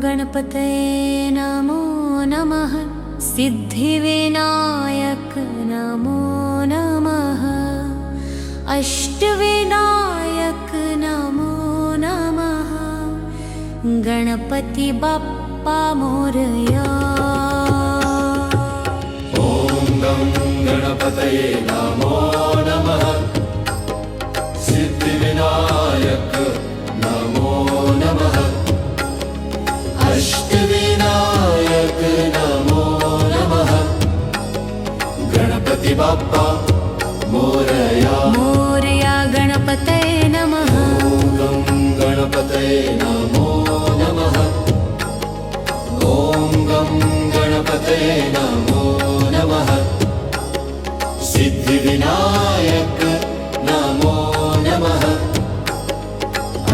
गणपतये नमो नमः। सिद्धिविनायक नमो नमः। अष्टविनायक नमो नमः। गणपति बाप्पा मोरया। ॐ गं गणपतये नमो नमः। सिद्धिविनायक नमो नमः। अष्टविनायक नमो नमः। गणपति बाप्पा मोरया। मोरया गणपतये नमः। ॐ गं गणपतये नमो नमः। ॐ गं गणपतये नमो नमः। सिद्धिविनायक नमो नमः।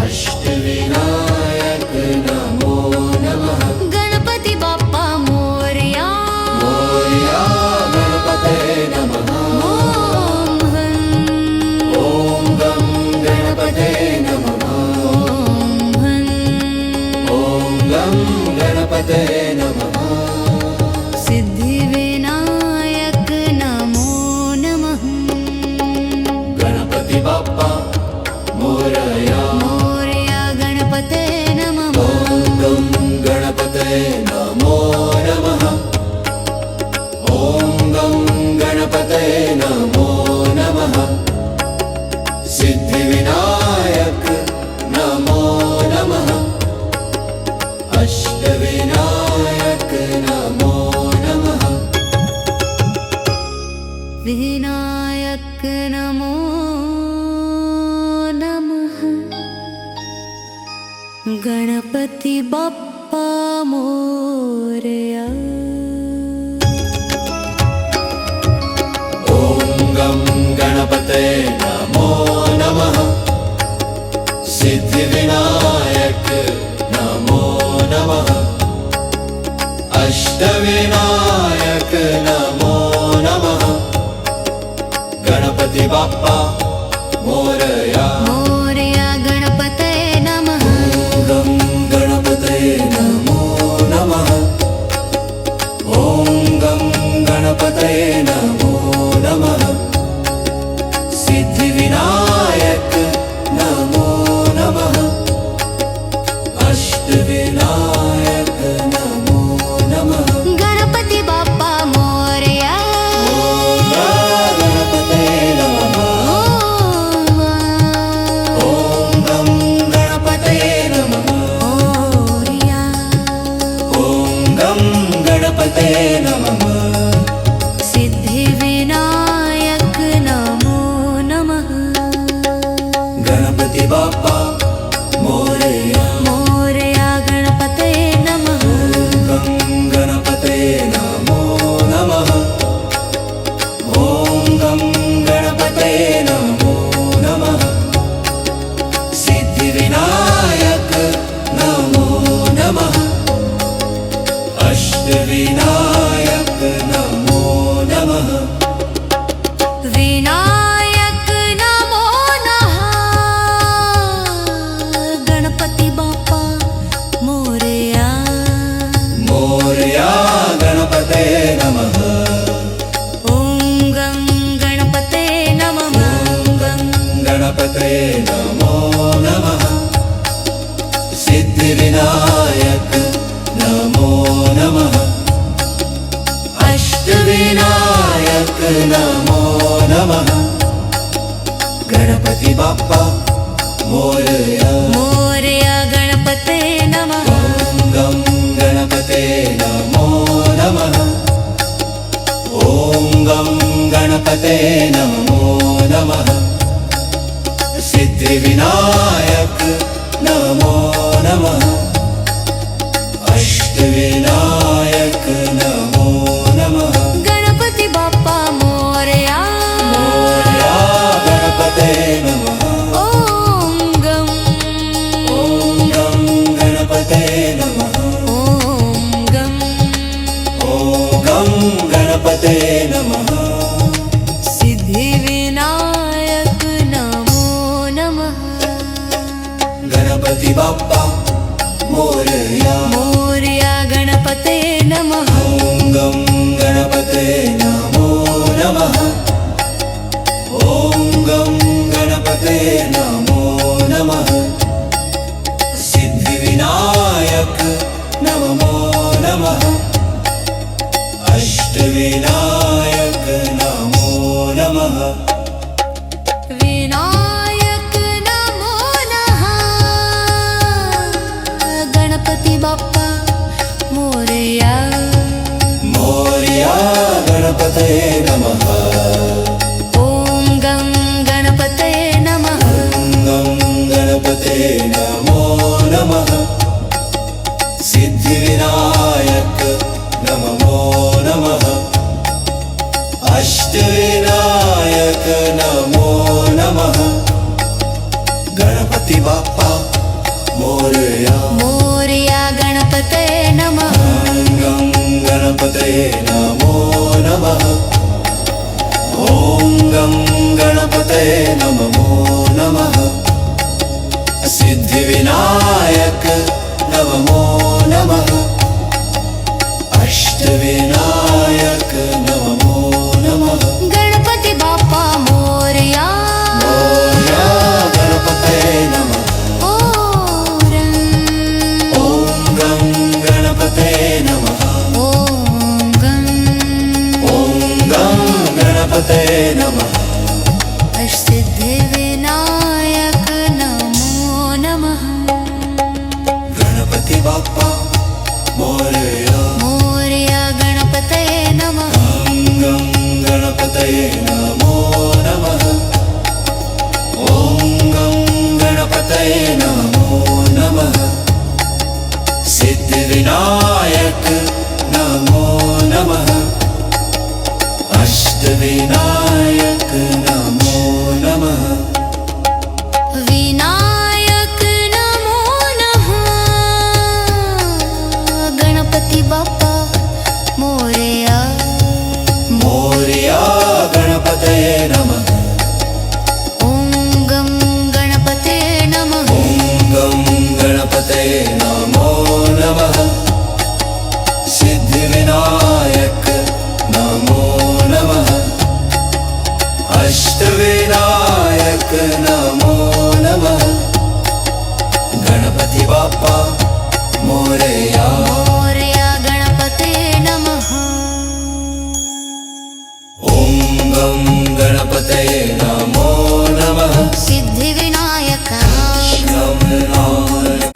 अष्टविनायक नमो नमः। गणपति बाप्पा मोरया। मोरया गणपतये नमः। ॐ गं गणपतये नमः। ॐ गं गणपतये नमः। सिद्धिविनायक नमो नमः। गणपति बाप्पा मोरया। मोरया गणपतये नमः। ॐ गं गणपतये नमो नमः। ॐ गं गणपतये नमो नमः। सिद्धिविनायक नमो नमः। अष्टविनायक नमो नमः। विनायक नमो नमः। गणपति बाप्पा मोरया। ॐ गं गणपतये नमो नमः। सिद्धिविनायक नमो नमः। अष्टविनायक नमो नमः। गणपति बाप्पा मोरया। मोरया गणपतये नमः। ॐ गं गणपतये नमो नमः। ॐ गं गणपतये नमो नमः। सिद्धिविनायक नमो नमः। अष्टविनायक नमो नमः। गणपति बाप्पा मोरया। गणपतये नमः। ॐ गं गणपतये नमः। मोरया। ॐ गं गणपतये नमः। सिद्धिविनायक नमो नमः। गणपति बाप्पा मोरया। मोरया गणपतये नमः। गं गणपतये नमो नमः। ॐ गं गणपतये नमो नमः। सिद्धिविनायक नमो नमः। अष्टविनायक नमो नमः। विनायक नमो नमः। गणपति बाप्पा मोरया। मोरया गणपतये नमः। ॐ गं गणपतये नमः। गं गणपतये नमो नमः। सिद्धिविनायक नमो नमः। अष्टविनायक नमो नमः। गणपति बाप्पा मोरया। मोरया गणपतये नमः। ॐ गं गणपतये नमो नमः। ॐ गं गणपतये नमो नमः। सिद्धिविनायक नमो नमः। अष्टविनायक नमो नमः। गणपति बाप्पा मोरया। मोरया गणपतये नमः। ॐ गं गणपतये नमः। ॐ गं गणपतये नमः। सिद्धिविनायक नमो नमः। गणपति बाप्पा मोरया। नमः अष्टविनायक नमो नमः विनायक नमो नमः गणपति बाप्पा मोरया मोरया गणपतये नमः ॐ गं गणपतये नमः गं गणपते नमो नमः सिद्धिविनायक नमो नमः अष्टविनायक नमो नमः गणपति बाप्पा मोरया मोरया गणपतये नमः गं गणपतये नमो नमः ॐ गं गणपतये नमो नमः सिद्धिविनायक नमो नमः अष्टविनायक नमो नमः गणपति बाप्पा मोरया मोरया गणपतये नमः ॐ गं गणपतये नमः ॐ गं गणपतये नमः सिद्धिविनायक नमो नमः गणपति बाप्पा मोरया मोरया गणपतये नमः गं गणपतये नमो नमः ॐ गं गणपतये नमो नमः सिद्धिविनायक नमो नमः अष्टविनायक नमो नमः विनायक नमो नमः गणपति बाप्पा मोरया मोरया गणपतये नमः ॐ गं गणपतये नमः ॐ गं गणपतये नमो नमः सिद्धिविनायक नमो नमः अष्टविनायक नमो नमः गणपति बाप्पा मोरया मोरया गणपतये नमः ॐ गं गणपतये नमो नमः सिद्धिविनायक गं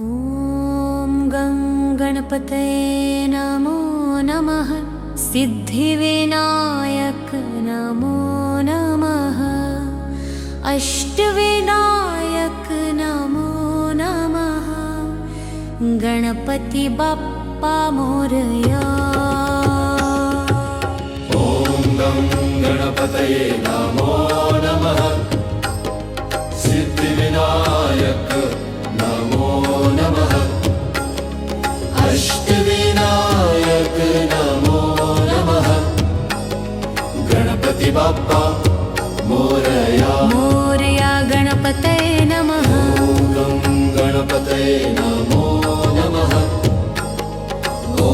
ॐ गं गणपतये नमो नमः सिद्धिविनायक नमो नमः अष्टविनायक नमो नमः गणपति बाप्पा मोरया ॐ गं गणपतये नमो नमः सिद्धिविनायक नमो नमः अष्टविनायक नमो नमः गणपति बाप्पा मोरया मोरया गणपतये नमः गं गणपतये नमो नमः ॐ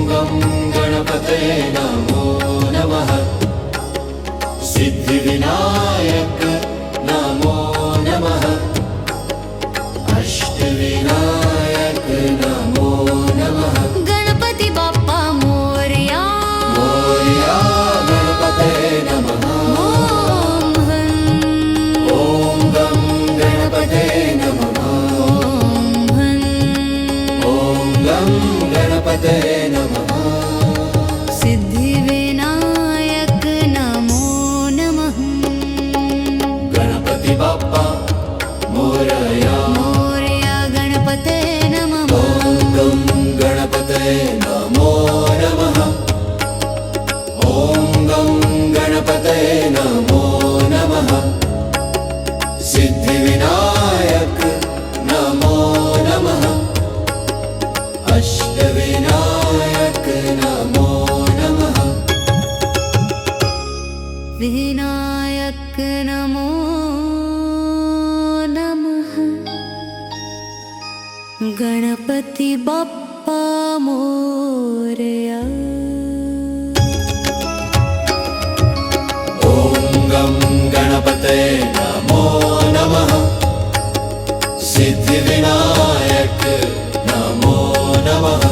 गं गणपतये नमो नमः सिद्धिविनायक नमो नमः अष्टविनायक नमो नमः गणपति बाप्पा मोरया मोरया गणपतये नमः ॐ गं गणपतये नमः ॐ गं गणपतये नमः सिद्धिविनायक नमो नमः गणपति बाप्पा मोरया मोरया गणपतये नमः ॐ गं गणपतये नमो नमः ॐ गं गणपतये नमो नमः सिद्धिविनायक नमो नमः अष्टविनायक नमो नमः विनायक नमो नमः गणपति बाप्पा मोरया ॐ गं गणपतये नमो नमः सिद्धिविनायक नमो नमः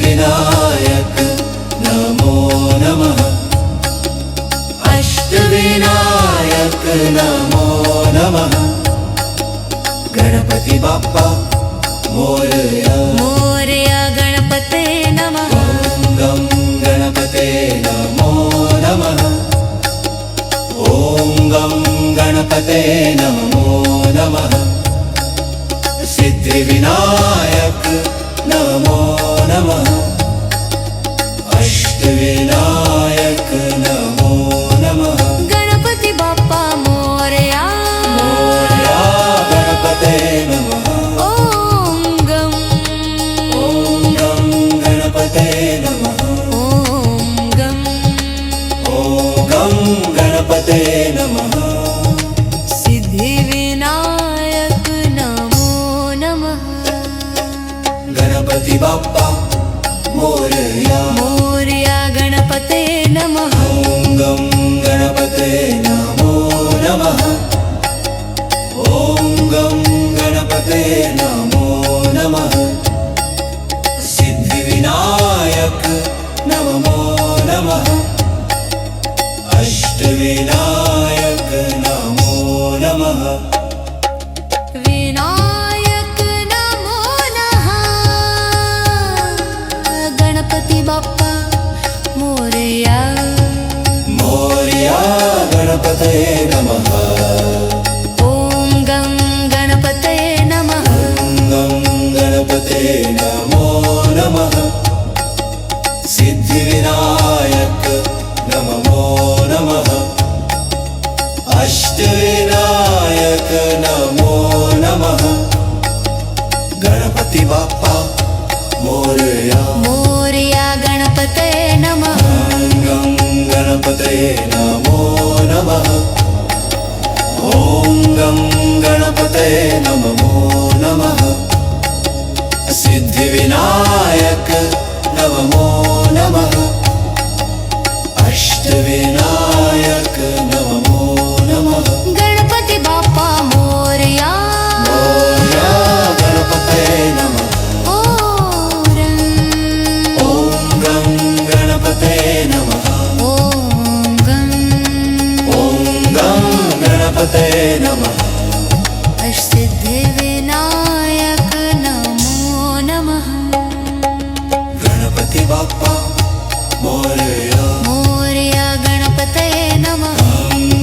सिद्धिविनायक नमो नमः अष्टविनायक नमो नमः गणपति बाप्पा मोरया मोरया गणपते नमः गं गणपते नमो नमः ॐ गं गणपते नमो नमः सिद्धिविनायक नमो नमः अष्टविनायक नमो नमः गणपति बाप्पा मोरया मोरया गणपते नमः ॐ गं गणपते नमः ॐ गं गणपते नमः सिद्धिविनायक नमो नमः गणपति बाप्पा मोरया मोरया गणपते नमः गं गणपते नमो नमः ॐ गं गणपते नमो नमः सिद्धिविनायक नमो नमः अष्टविनायक नमो नमः विनायक नमो नमः गणपति बाप्पा मोरया मोरया गणपते नमः ॐ गं गणपते नमः गं गणपते नमो नमः सिद्धिविनायक नमो नमः अष्टविनायक नमो नमः गणपति बाप्पा मोरया मोरया गणपते नमः गं गणपते नमो नमः ॐ गं गणपते नमो नमः सिद्धिविनायक नमो नमः अष्टविनायक नमो नमः गणपति बाप्पा मोरया मोरया गणपते नमः ॐ गं गणपते नमः ॐ गं गणपते नमः सिद्धिविनायक नमो नमः गणपति बाप्पा मोरया मोरया गणपते नमः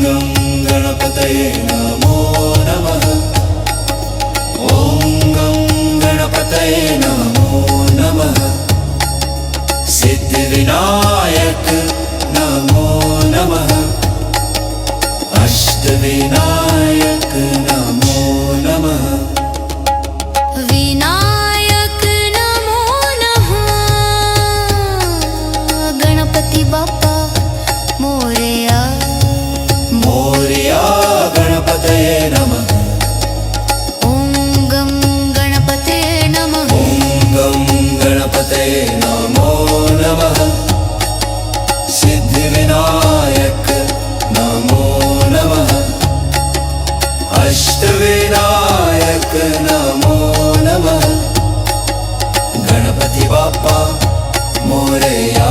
गं गणपते नमो नमः ॐ गं गणपते नमो नमः सिद्धिविनायक नमो नमः अष्टविनायक नमो नमः विनायक नमो नमः गणपति बाप्पा मोरया मोरया गणपते नमः ॐ गं गणपते नमः गं गणपते नमो नमः सिद्धिविनायक नमो नमः अष्टविनायक नमो नमः गणपति बाप्पा मोरया